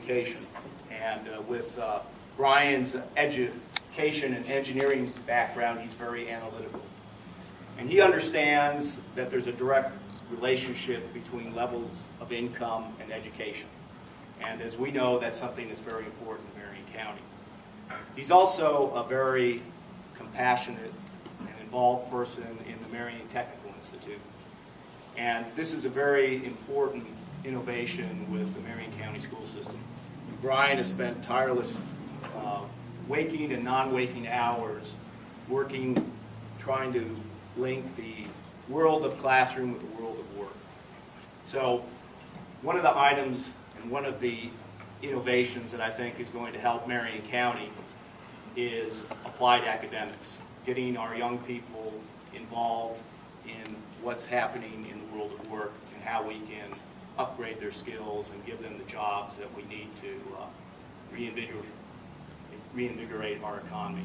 education. And with Brian's education and engineering background, he's very analytical. And he understands that there's a direct relationship between levels of income and education. And as we know, that's something that's very important in Marion County. He's also a very compassionate and involved person in the Marion Technical Institute. And this is a very important innovation with the Marion County school system. Brian has spent tireless waking and non-waking hours working, trying to link the world of classroom with the world of work. So one of the items and one of the innovations that I think is going to help Marion County is applied academics, getting our young people involved in what's happening in the world of work and how we can upgrade their skills and give them the jobs that we need to reinvigorate our economy.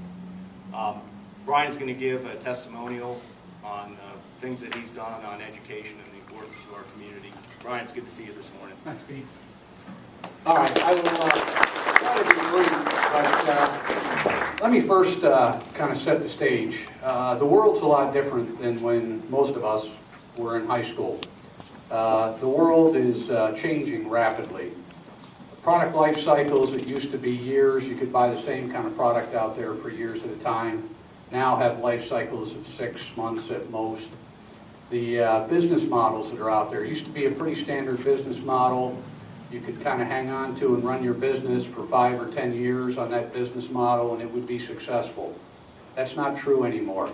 Brian's going to give a testimonial on things that he's done on education and the importance to our community. Brian, it's good to see you this morning. Thanks, Pete. All right, I will try to be brief, but let me first kind of set the stage. The world's a lot different than when most of us were in high school. The world is changing rapidly. Product life cycles, it used to be years. You could buy the same kind of product out there for years at a time. Now have life cycles of 6 months at most. The business models that are out there used to be a pretty standard business model. You could kind of hang on to and run your business for 5 or 10 years on that business model and it would be successful. That's not true anymore.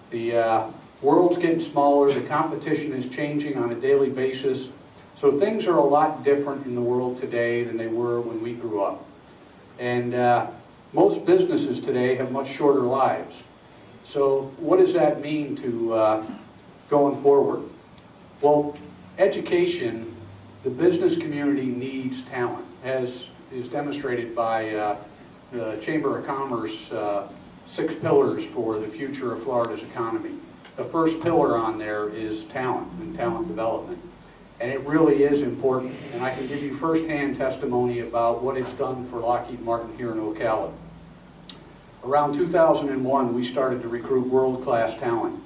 The world's getting smaller, the competition is changing on a daily basis, so things are a lot different in the world today than they were when we grew up. And most businesses today have much shorter lives. So what does that mean to going forward? Well, education, the business community needs talent, as is demonstrated by the Chamber of Commerce 6 pillars for the future of Florida's economy. The first pillar on there is talent and talent development. And it really is important. And I can give you firsthand testimony about what it's done for Lockheed Martin here in Ocala. Around 2001, we started to recruit world-class talent.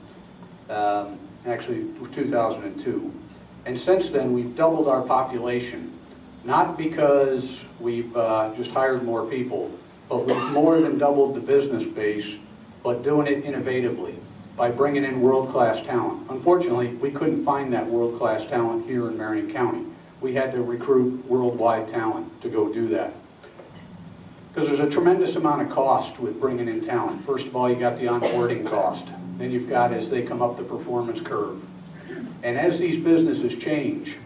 Actually, 2002. And since then, we've doubled our population. Not because we've just hired more people, but we've more than doubled the business base, but doing it innovatively, by bringing in world-class talent. Unfortunately, we couldn't find that world-class talent here in Marion County. We had to recruit worldwide talent to go do that. Because there's a tremendous amount of cost with bringing in talent. First of all, you got the onboarding cost. Then you've got as they come up the performance curve. And as these businesses change,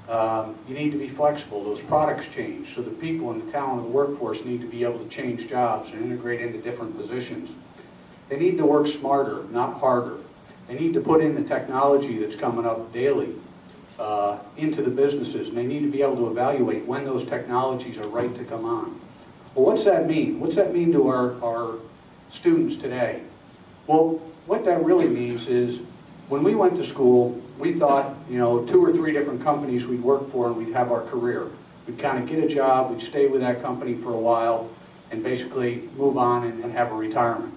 you need to be flexible. Those products change. So the people and the talent of the workforce need to be able to change jobs and integrate into different positions. They need to work smarter, not harder. They need to put in the technology that's coming up daily into the businesses, and they need to be able to evaluate when those technologies are right to come on. Well, what's that mean? What's that mean to our students today? Well, what that really means is when we went to school, we thought, 2 or 3 different companies we'd work for and we'd have our career. We'd kind of get a job, we'd stay with that company for a while, and basically move on and have a retirement.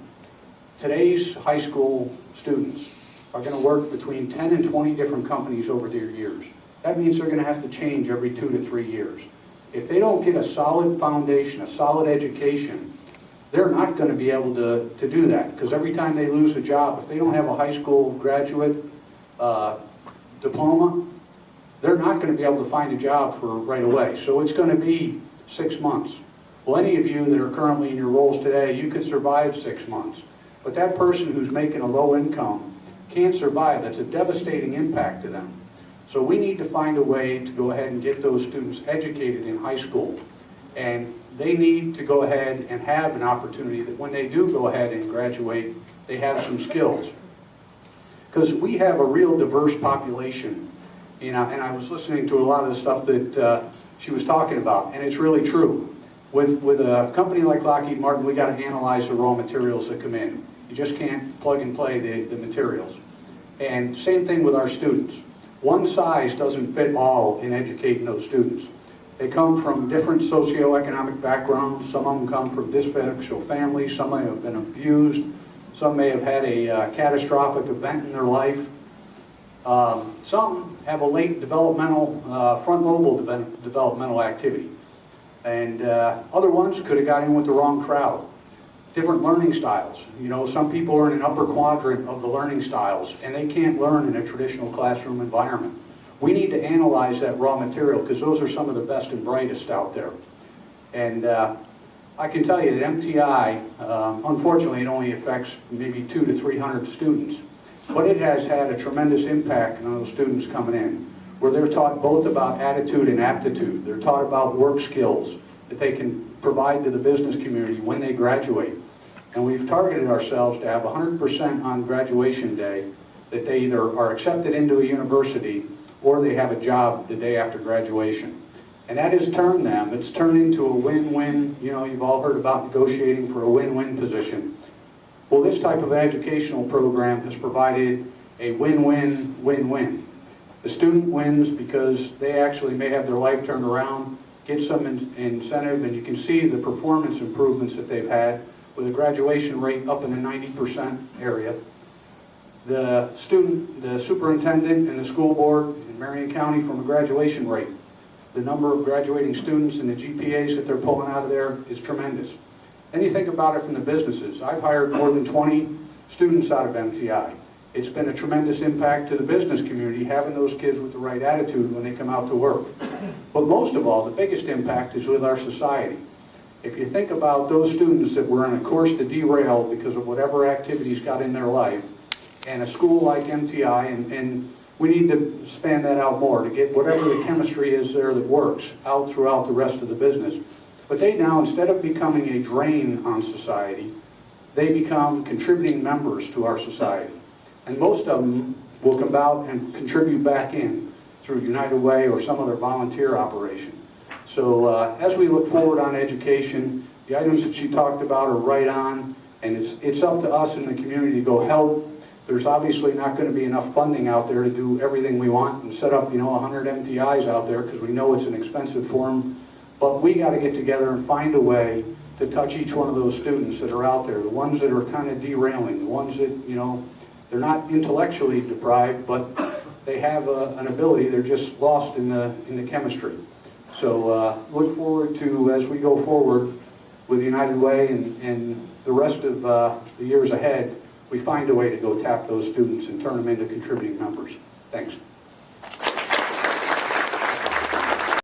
Today's high school students are going to work between 10 and 20 different companies over their years. That means they're going to have to change every 2 to 3 years. If they don't get a solid foundation, a solid education, they're not going to be able to do that. Because every time they lose a job, if they don't have a high school graduate diploma, they're not going to be able to find a job for right away. So it's going to be 6 months. Well, any of you that are currently in your roles today, you could survive 6 months. But that person who's making a low income can't survive. That's a devastating impact to them. So we need to find a way to go ahead and get those students educated in high school. And they need to go ahead and have an opportunity that when they do go ahead and graduate, they have some skills. Because we have a real diverse population. And I was listening to a lot of the stuff that she was talking about, and it's really true. With a company like Lockheed Martin, we got to analyze the raw materials that come in. You just can't plug and play the materials. And same thing with our students. One size doesn't fit all in educating those students. They come from different socioeconomic backgrounds. Some of them come from dysfunctional families. Some may have been abused. Some may have had a catastrophic event in their life. Some have a late developmental, front-lobe developmental activity. And other ones could have got in with the wrong crowd. Different learning styles. You know, some people are in an upper quadrant of the learning styles, and they can't learn in a traditional classroom environment. We need to analyze that raw material, because those are some of the best and brightest out there. And I can tell you that MTI, unfortunately, it only affects maybe 200 to 300 students, but it has had a tremendous impact on those students coming in, where they're taught both about attitude and aptitude. They're taught about work skills that they can provide to the business community when they graduate. And we've targeted ourselves to have 100% on graduation day, that they either are accepted into a university or they have a job the day after graduation. And that has turned them, it's turned into a win-win. You know, you've all heard about negotiating for a win-win position. Well, this type of educational program has provided a win-win, win-win. The student wins because they actually may have their life turned around, get some incentive, and you can see the performance improvements that they've had with a graduation rate up in the 90% area. The student, the superintendent, and the school board in Marion County from a graduation rate. The number of graduating students and the GPAs that they're pulling out of there is tremendous. Then you think about it from the businesses. I've hired more than 20 students out of MTI. It's been a tremendous impact to the business community, having those kids with the right attitude when they come out to work. But most of all, the biggest impact is with our society. If you think about those students that were on a course to derail because of whatever activities got in their life, and a school like MTI, and we need to span that out more to get whatever the chemistry is there that works out throughout the rest of the business. But they now, instead of becoming a drain on society, they become contributing members to our society. And most of them will come out and contribute back in through United Way or some other volunteer operation. So as we look forward on education, the items that she talked about are right on, and it's up to us in the community to go help. There's obviously not going to be enough funding out there to do everything we want and set up, 100 MTIs out there, because we know it's an expensive form. But we got to get together and find a way to touch each one of those students that are out there, the ones that are kind of derailing, the ones that, they're not intellectually deprived, but they have an ability, they're just lost in the chemistry. So look forward to, as we go forward with United Way and the rest of the years ahead, we find a way to go tap those students and turn them into contributing members. Thanks.